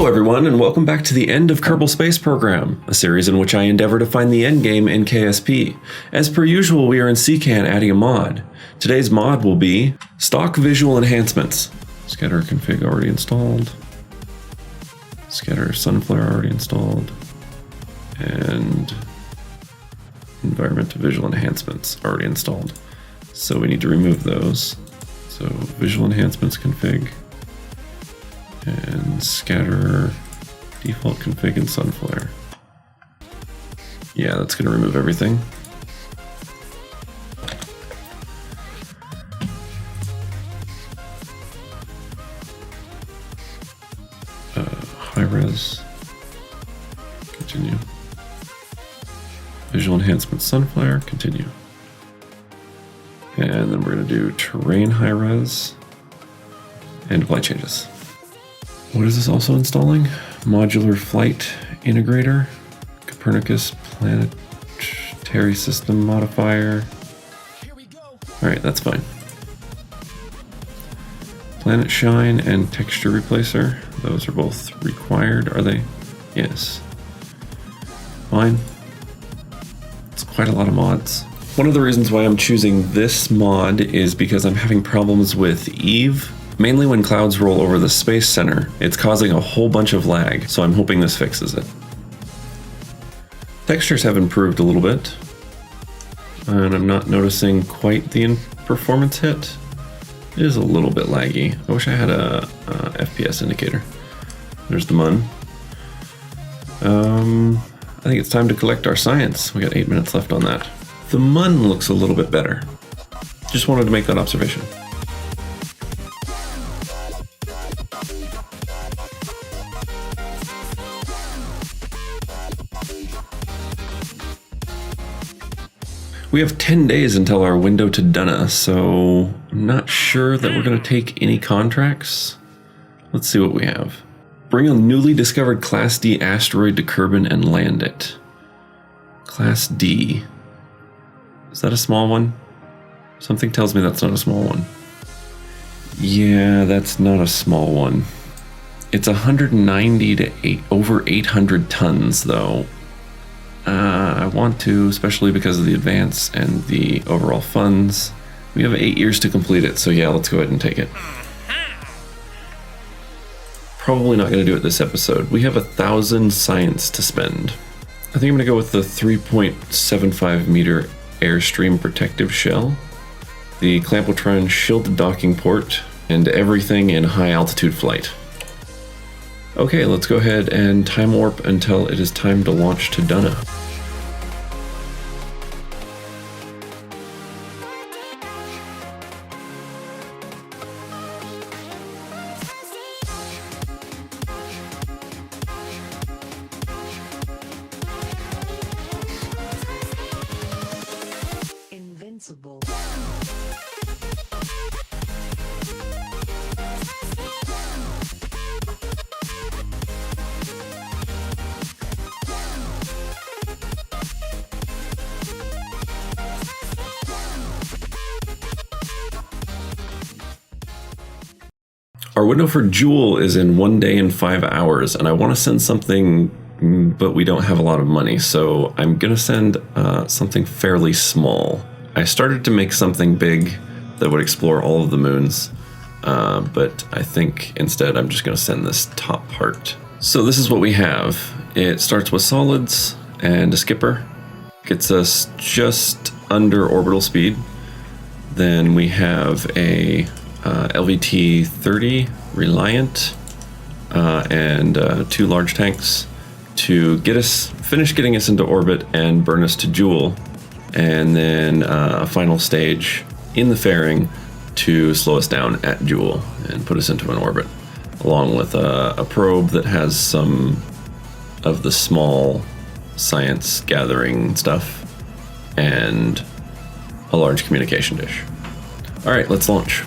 everyone, and welcome back to the end of Kerbal Space Program, a series in which I endeavor to find the endgame in KSP. As per usual, we are in CCAN adding a mod. Today's mod will be Stock Visual Enhancements. Scatter config already installed. Scatter Sunflare already installed. And Environment Visual Enhancements already installed. So we need to remove those. So Visual Enhancements config. And scatter default config and Sunflare. Yeah, that's going to remove everything. High res. Continue. Visual enhancement Sunflare. Continue. And then we're going to do terrain high res and apply changes. What is this also installing? Modular Flight Integrator, Copernicus Planetary System Modifier. Alright, that's fine. Planet Shine and Texture Replacer, those are both required, are they? Yes. Fine. It's quite a lot of mods. One of the reasons why I'm choosing this mod is because I'm having problems with Eve. Mainly when clouds roll over the Space Center, it's causing a whole bunch of lag, so I'm hoping this fixes it. Textures have improved a little bit, and I'm not noticing quite the performance hit. It is a little bit laggy. I wish I had a FPS indicator. There's the MUN. I think it's time to collect our science. We got 8 minutes left on that. The MUN looks a little bit better. Just wanted to make that observation. We have 10 days until our window to Duna, so I'm not sure that we're going to take any contracts. Let's see what we have. Bring a newly discovered Class D asteroid to Kerbin and land it. Class D. Is that a small one? Something tells me that's not a small one. Yeah, that's not a small one. It's 190 to over 800 tons, though. I want to, especially because of the advance and the overall funds. We have 8 years to complete it, so yeah, let's go ahead and take it. Probably not going to do it this episode. We have 1,000 science to spend. I think I'm going to go with the 3.75 meter Airstream protective shell, the Clampotron shielded docking port, and everything in high altitude flight. Okay, let's go ahead and time warp until it is time to launch to Duna. Invincible. Our window for Jewel is in 1 day and 5 hours, and I want to send something, but we don't have a lot of money, so I'm going to send something fairly small. I started to make something big that would explore all of the moons, but I think instead I'm just going to send this top part. So this is what we have. It starts with solids and a skipper. Gets us just under orbital speed. Then we have a LVT-30 Reliant and 2 large tanks to finish getting us into orbit and burn us to Jewel, and then a final stage in the fairing to slow us down at Jewel and put us into an orbit, along with a probe that has some of the small science gathering stuff and a large communication dish. All right, let's launch.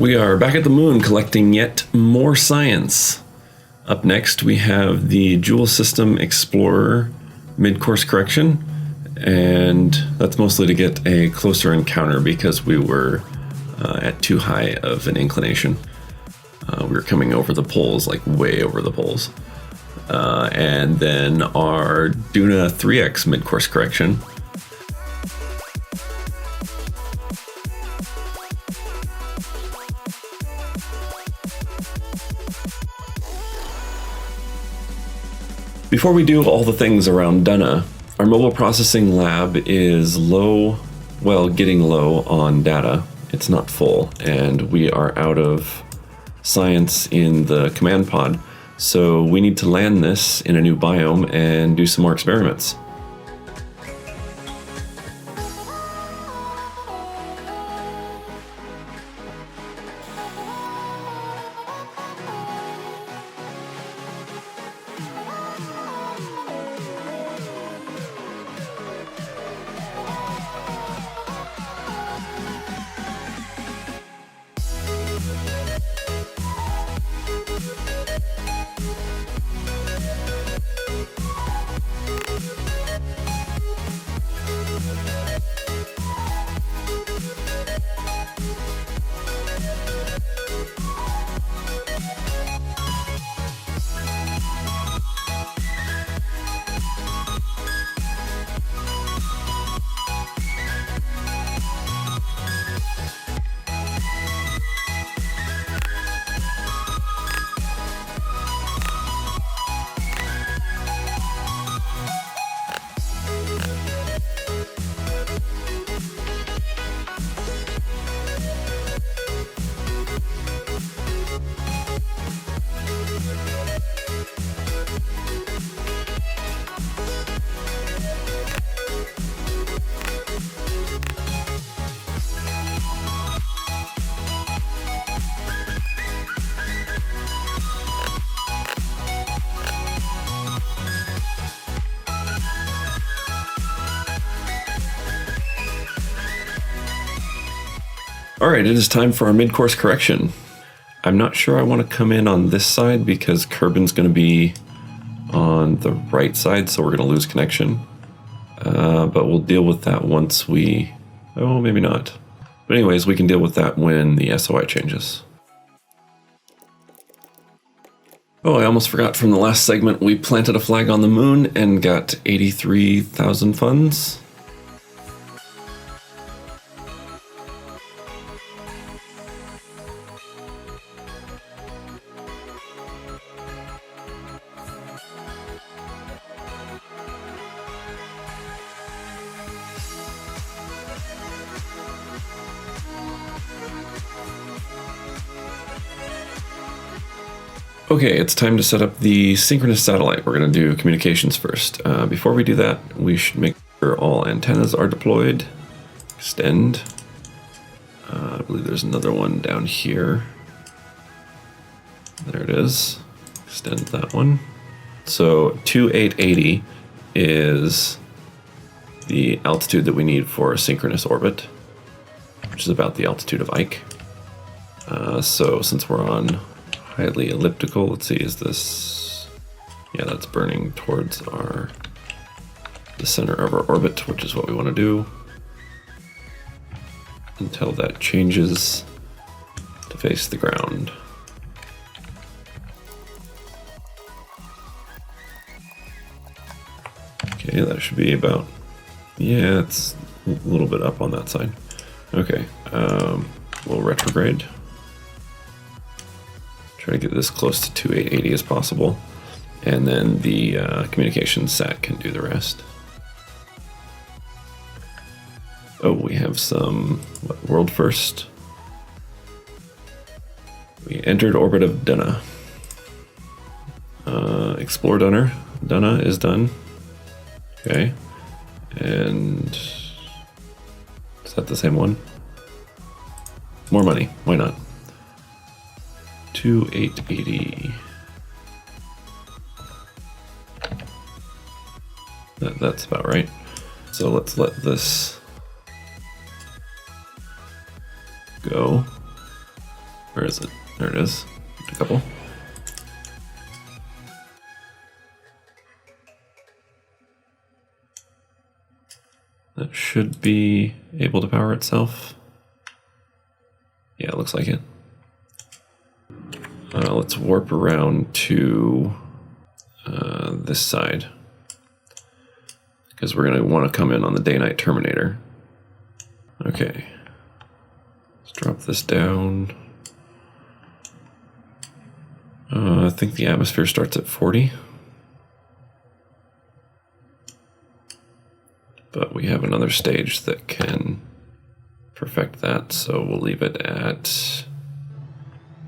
We are back at the moon collecting yet more science. Up next, we have the Joule System Explorer mid-course correction, and that's mostly to get a closer encounter because we were at too high of an inclination. We were coming over the poles, like way over the poles. And then our Duna 3X mid-course correction. Before we do all the things around Duna, our mobile processing lab is low, well, getting low on data. It's not full, and we are out of science in the command pod, so we need to land this in a new biome and do some more experiments. Alright, it is time for our mid-course correction. I'm not sure I want to come in on this side because Kerbin's going to be on the right side, so we're going to lose connection. But we'll deal with that once we... Oh, maybe not. But anyways, we can deal with that when the SOI changes. Oh, I almost forgot from the last segment, we planted a flag on the moon and got 83,000 funds. Okay, it's time to set up the synchronous satellite. We're going to do communications first. Before we do that, we should make sure all antennas are deployed. Extend. I believe there's another one down here. There it is. Extend that one. So 2880 is the altitude that we need for a synchronous orbit, which is about the altitude of Ike. So since we're on highly elliptical, let's see, is this... Yeah, that's burning towards the center of our orbit, which is what we want to do. Until that changes to face the ground. Okay, that should be about... Yeah, it's a little bit up on that side. Okay, we'll retrograde. Try to get this close to 2880 as possible, and then the communications sat can do the rest. Oh, we have some world first. We entered orbit of Duna. Explore Duna. Duna is done. Okay, and is that the same one? More money. Why not? 2880. That's about right. So let's let this go. Where is it? There it is. A couple. That should be able to power itself. Yeah, it looks like it. Let's warp around to this side, because we're going to want to come in on the day-night terminator. Okay. Let's drop this down. I think the atmosphere starts at 40. But we have another stage that can perfect that, so we'll leave it at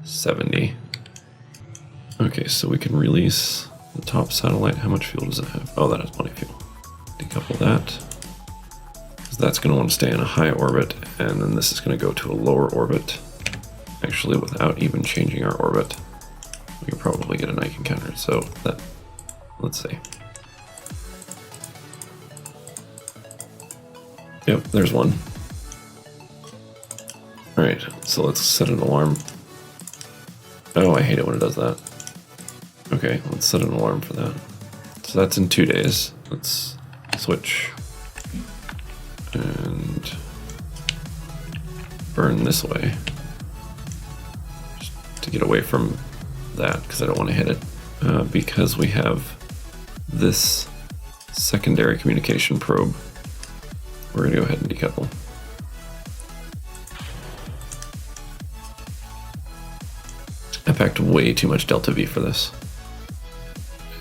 70. Okay, so we can release the top satellite. How much fuel does it have? Oh, that has plenty of fuel. Decouple that. Because that's going to want to stay in a high orbit, and then this is going to go to a lower orbit. Actually, without even changing our orbit, we can probably get a night encounter. So that, let's see. Yep, there's one. Alright, so let's set an alarm. Oh, I hate it when it does that. Okay, let's set an alarm for that. So that's in 2 days. Let's switch. And burn this way. Just to get away from that, because I don't want to hit it. Because we have this secondary communication probe. We're going to go ahead and decouple. I packed way too much delta V for this.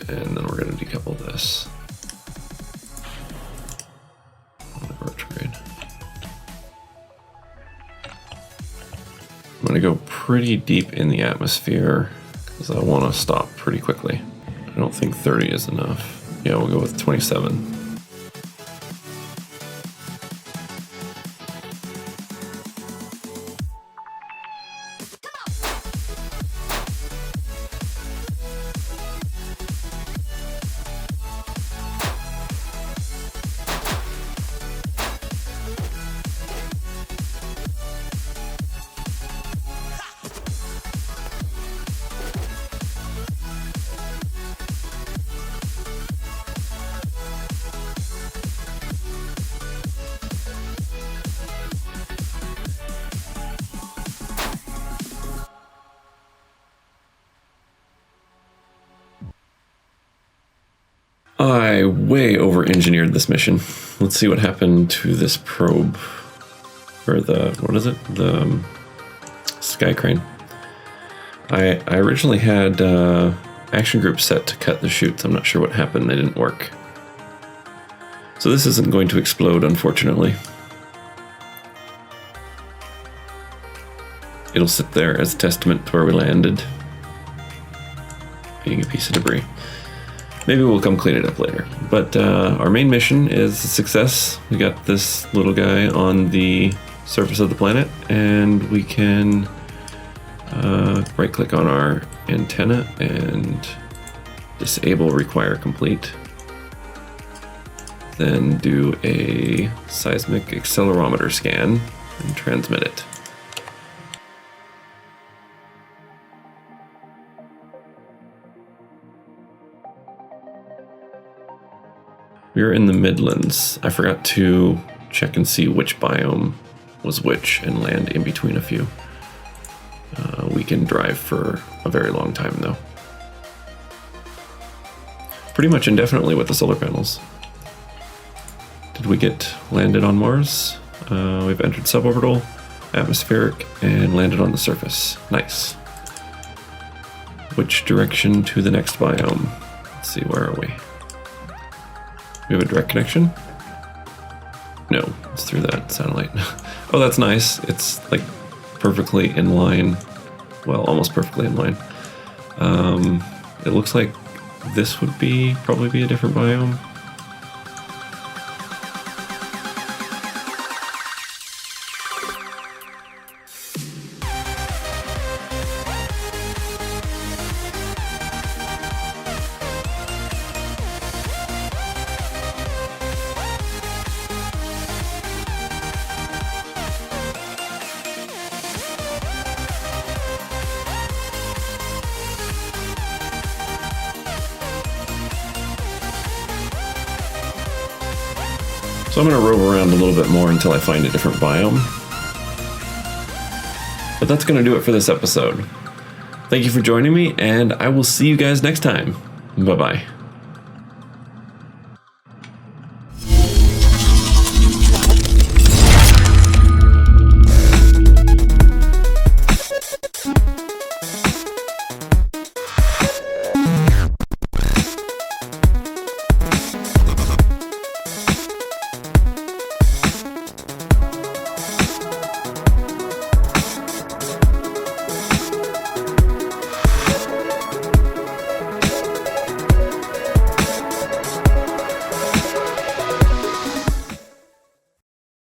And then we're going to decouple this. Retrograde. I'm going to go pretty deep in the atmosphere because I want to stop pretty quickly. I don't think 30 is enough. Yeah, we'll go with 27. I way over-engineered this mission. Let's see what happened to this probe. Or the, what is it? The sky crane. I originally had action group set to cut the chutes. I'm not sure what happened. They didn't work. So this isn't going to explode, unfortunately. It'll sit there as a testament to where we landed. Being a piece of debris. Maybe we'll come clean it up later. But our main mission is a success. We got this little guy on the surface of the planet, and we can right-click on our antenna and disable require complete. Then do a seismic accelerometer scan and transmit it. We are in the Midlands. I forgot to check and see which biome was which and land in between a few. We can drive for a very long time though. Pretty much indefinitely with the solar panels. Did we get landed on Mars? We've entered suborbital, atmospheric, and landed on the surface. Nice. Which direction to the next biome? Let's see, where are we? We have a direct connection? No, it's through that satellite. Oh, that's nice. It's like perfectly in line. Well, almost perfectly in line. It looks like this would probably be a different biome. So I'm going to rove around a little bit more until I find a different biome. But that's going to do it for this episode. Thank you for joining me, and I will see you guys next time. Bye-bye.